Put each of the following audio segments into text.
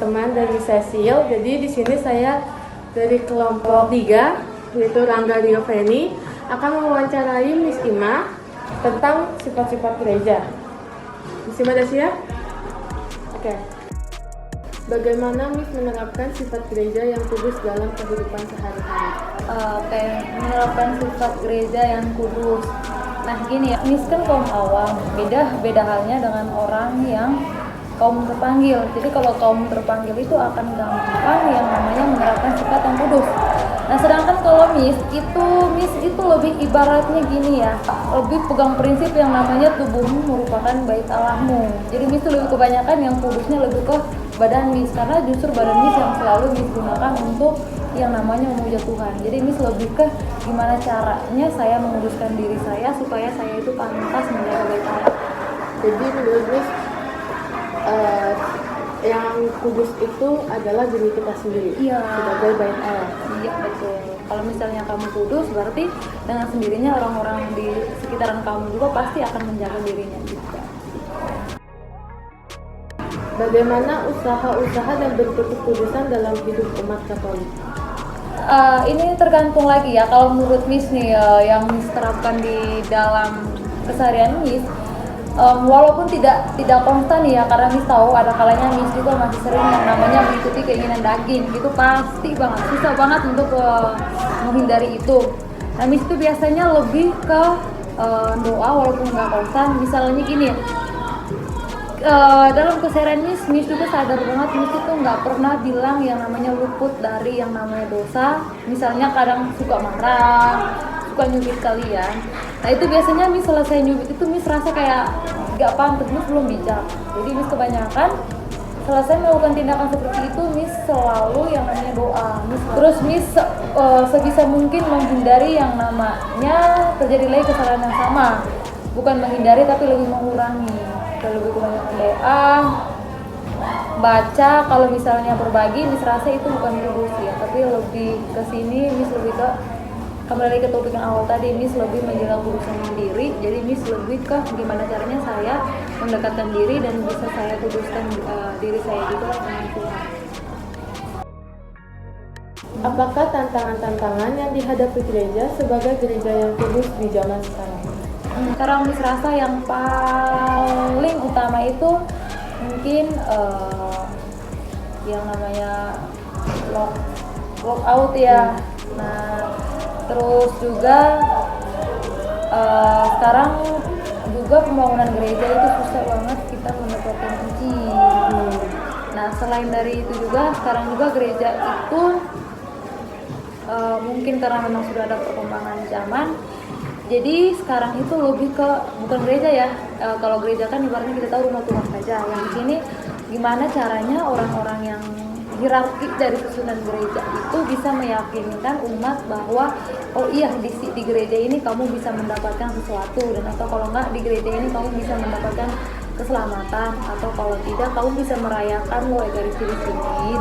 teman-teman dari Cecil. Jadi di sini saya dari kelompok 3, yaitu Rangga Rio Feni, akan mewawancarai Miss Ima tentang sifat-sifat gereja. Miss Ima udah siap? Oke. Bagaimana Miss menerapkan sifat gereja yang kudus dalam kehidupan sehari-hari? Menerapkan sifat gereja yang kudus. Nah gini ya, Miss kan kaum awam, beda halnya dengan orang yang kaum terpanggil. Jadi kalau kaum terpanggil itu akan gampang yang namanya menerapkan sifat yang kudus. Nah sedangkan kalau Miss itu lebih ibaratnya gini ya, lebih pegang prinsip yang namanya tubuhmu merupakan bait Allahmu. Jadi Miss itu lebih kebanyakan yang kudusnya lebih ke badan Miss, karena justru badan Miss yang selalu Miss gunakan untuk yang namanya memuja Tuhan. Jadi Miss lebih ke gimana caranya saya menguduskan diri saya supaya saya itu pantas menjaga bait Allah. Jadi menurut Miss, yang kudus itu adalah diri kita sendiri, iya, sebagai bait Allah. Iya betul. Kalau misalnya kamu kudus, berarti dengan sendirinya orang-orang di sekitaran kamu juga pasti akan menjaga dirinya juga. Bagaimana usaha-usaha dan bentuk kekudusan dalam hidup umat Katolik? Ini tergantung lagi ya. Kalau menurut Miss nih, yang Miss terapkan di dalam keseharian Miss, walaupun tidak konstan ya, karena Miss tahu ada kalanya Miss juga masih sering yang namanya mengikuti keinginan daging. Itu pasti banget, susah banget untuk menghindari itu. Nah Miss itu biasanya lebih ke doa walaupun nggak konstan. Misalnya gini ya, dalam keseharian Miss juga sadar banget Miss itu nggak pernah bilang yang namanya luput dari yang namanya dosa. Misalnya kadang suka marah, suka nyubit kalian. Nah itu biasanya Miss selesai nyubit itu Miss rasa kayak nggak pantas, Miss belum bijak. Jadi Miss kebanyakan selesai melakukan tindakan seperti itu Miss selalu yang namanya doa. Terus Miss sebisa mungkin menghindari yang namanya terjadi lagi kesalahan yang sama. Bukan menghindari tapi lebih mengurangi. Lebih kebanyakan doa, baca. Kalau misalnya berbagi Miss rasa itu bukan kudus ya, tapi lebih ke sini Miss lebih ke kembali ke topik yang awal tadi, Miss lebih menjaga kudusan diri. Jadi Miss lebih ke gimana caranya saya mendekatkan diri dan bisa saya kuduskan diri saya juga dengan Tuhan. Apakah tantangan-tantangan yang dihadapi gereja sebagai gereja yang kudus di zaman sekarang? Sekarang Miss rasa yang paling utama itu mungkin yang namanya lock out ya. Nah terus juga sekarang juga pembangunan gereja itu susah banget kita mendapatkan izin. Nah selain dari itu juga sekarang juga gereja itu mungkin karena memang sudah ada perkembangan zaman. Jadi sekarang itu lebih ke bukan gereja ya. Kalau gereja kan ibaratnya kita tahu rumah Tuhan saja. Yang di sini gimana caranya orang-orang yang hierarki dari susunan gereja itu bisa meyakinkan umat bahwa oh iya di gereja ini kamu bisa mendapatkan sesuatu, dan atau kalau enggak di gereja ini kamu bisa mendapatkan keselamatan, atau kalau tidak kamu bisa merayakan mulai dari sini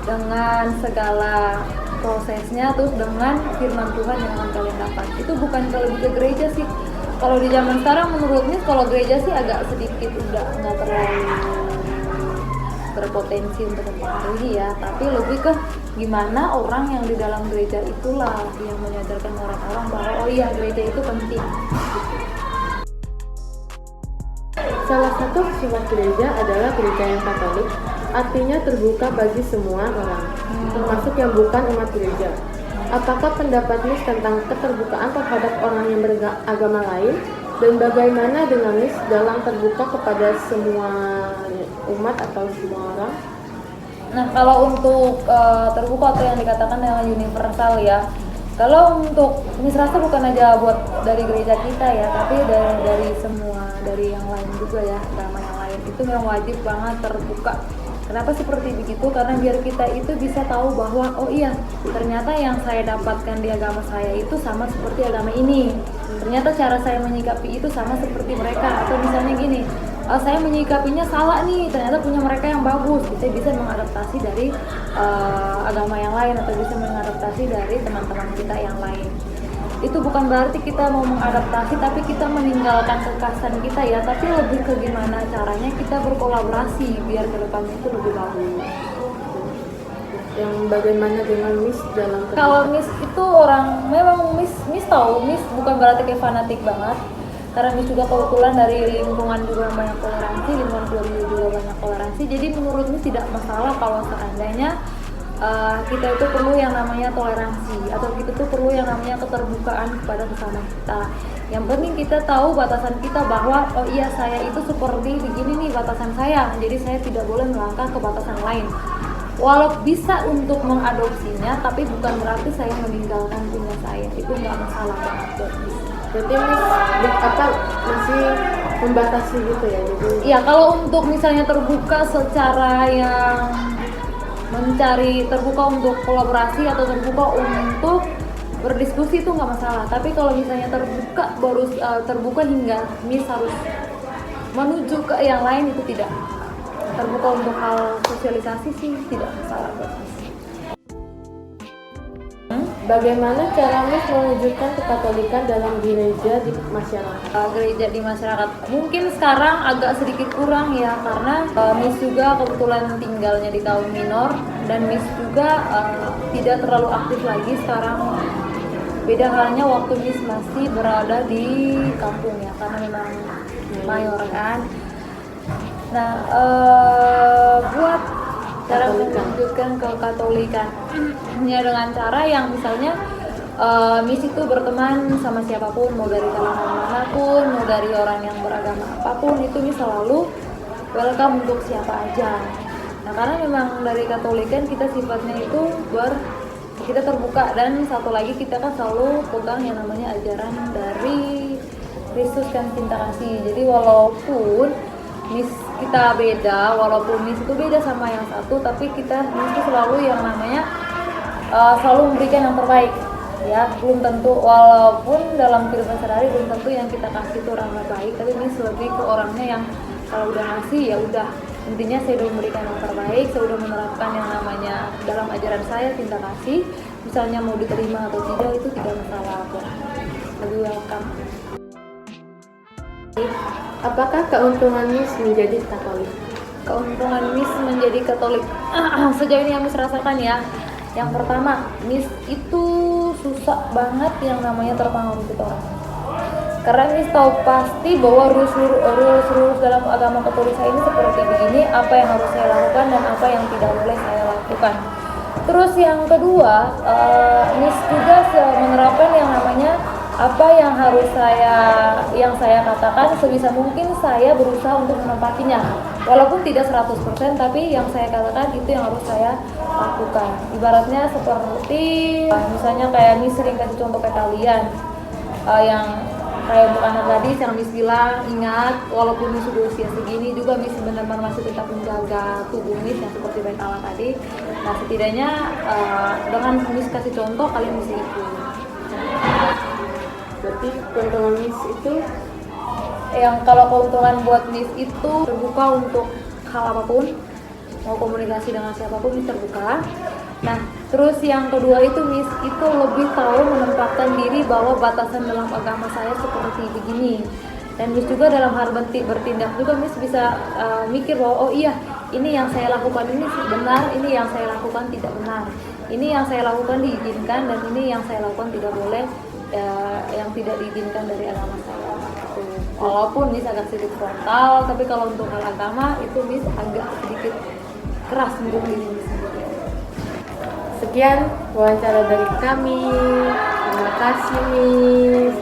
dengan segala prosesnya, terus dengan firman Tuhan yang akan kalian dapat. Itu bukan lebih ke gereja sih. Kalau di zaman sekarang menurutnya kalau gereja sih agak sedikit udah nggak terlalu berpotensi untuk mempengaruhi ya, tapi lebih ke gimana orang yang di dalam gereja itulah yang menyadarkan orang-orang bahwa oh iya gereja itu penting. Salah satu sifat gereja adalah gereja yang Katolik, artinya terbuka bagi semua orang, termasuk yang bukan umat gereja. Apakah pendapat Miss tentang keterbukaan terhadap orang yang beragama lain, dan bagaimana dengan Miss dalam terbuka kepada semua umat atau semua orang? Nah kalau untuk terbuka atau yang dikatakan dengan universal ya, kalau untuk Miss rasa bukan aja buat dari gereja kita ya, tapi dari semua, dari yang lain juga ya, agama yang lain itu memang wajib banget terbuka. Kenapa seperti begitu? Karena biar kita itu bisa tahu bahwa oh iya ternyata yang saya dapatkan di agama saya itu sama seperti agama ini. Ternyata cara saya menyikapi itu sama seperti mereka. Atau misalnya gini, saya menyikapinya salah nih, ternyata punya mereka yang bagus. Kita bisa mengadaptasi dari agama yang lain, atau bisa mengadaptasi dari teman-teman kita yang lain. itu bukan berarti kita mau mengadaptasi tapi kita meninggalkan kekhasan kita ya, tapi lebih ke gimana caranya kita berkolaborasi biar kedepannya itu lebih bagus. Yang bagaimana dengan Miss dalam Kalau Miss itu orang memang Miss tahu Miss bukan berarti kayak fanatik banget, karena Miss juga kebetulan dari lingkungan juga banyak toleransi, lingkungan keluarga juga banyak toleransi. Jadi menurut Miss tidak masalah kalau seandainya kita itu perlu yang namanya toleransi, atau kita tuh perlu yang namanya keterbukaan kepada sesama kita. Yang penting kita tahu batasan kita, bahwa oh iya saya itu seperti begini nih batasan saya, jadi saya tidak boleh melangkah ke batasan lain. Walau bisa untuk mengadopsinya, tapi bukan berarti saya meninggalkan punya saya. Itu nggak masalah banget buat Miss. berarti Miss masih membatasi gitu ya, jadi Iya, kalau untuk misalnya terbuka secara yang mencari terbuka untuk kolaborasi atau terbuka untuk berdiskusi itu nggak masalah. Tapi kalau misalnya terbuka hingga Miss harus menuju ke yang lain, itu tidak. Terbuka untuk hal sosialisasi sih tidak masalah buat Miss. bagaimana cara Miss mewujudkan kekatolikan dalam gereja di masyarakat? Gereja di masyarakat mungkin sekarang agak sedikit kurang ya, karena Miss juga kebetulan tinggalnya di kaum minor, dan Miss juga tidak terlalu aktif lagi sekarang. Beda halnya waktu Miss masih berada di kampung ya, karena memang mayor kan. Nah, buat cara menunjukkan kekatolikan ya dengan cara yang misalnya Miss itu berteman sama siapapun, mau dari kalangan manapun, mau dari orang yang beragama apapun, itu Miss selalu welcome untuk siapa aja. Nah, karena memang dari Katolikan kita sifatnya itu kita terbuka, dan satu lagi kita kan selalu pegang yang namanya ajaran dari Kristus kan, cinta kasih. Jadi walaupun Miss kita beda, walaupun Miss itu beda sama yang satu, tapi kita Miss itu selalu yang namanya selalu memberikan yang terbaik ya. Belum tentu, walaupun dalam kehidupan sehari belum tentu yang kita kasih itu orangnya baik, tapi Miss lebih ke orangnya yang kalau udah ngasih ya udah, intinya saya udah memberikan yang terbaik, saya udah menerapkan yang namanya dalam ajaran saya cinta kasih. Misalnya mau diterima atau tidak itu tidak masalah kok, lebih welcome. Apakah keuntungan Miss menjadi Katolik? Keuntungan Miss menjadi Katolik sejauh ini yang Miss rasakan ya, yang pertama, Miss itu susah banget yang namanya terpengaruh ke orang. Karena Miss tahu pasti bahwa rules dalam agama Katolik saya ini seperti begini, apa yang harus saya lakukan dan apa yang tidak boleh saya lakukan. Terus yang kedua, Miss juga menerapkan yang namanya apa yang saya katakan sebisa mungkin saya berusaha untuk menempatinya. Walaupun tidak 100%, tapi yang saya katakan itu yang harus saya lakukan. Ibaratnya seperti misalnya kayak Miss sering kasih contoh ke kalian, yang kayak untuk anak gadis yang Miss bilang, ingat walaupun Miss sudah usia segini juga Miss benar-benar masih tetap menjaga tubuh Miss yang seperti baik Allah tadi. Nah, setidaknya dengan Miss kasih contoh kalian bisa ikut. Berarti keuntungan Miss itu Kalau keuntungan buat Miss itu terbuka untuk hal apapun, mau komunikasi dengan siapapun Miss terbuka. Nah, terus yang kedua itu Miss itu lebih tahu menempatkan diri bahwa batasan dalam agama saya seperti begini. Dan Miss juga dalam hal bertindak juga Miss bisa mikir bahwa oh iya, ini yang saya lakukan ini benar, ini yang saya lakukan tidak benar. Ini yang saya lakukan diizinkan, dan ini yang saya lakukan tidak boleh, yang tidak diizinkan dari agama saya. Walaupun Miss agak sedikit frontal, tapi kalau untuk hal agama itu Miss agak sedikit keras untuk diri Miss sendiri. sekian wawancara dari kami. Terima kasih Miss.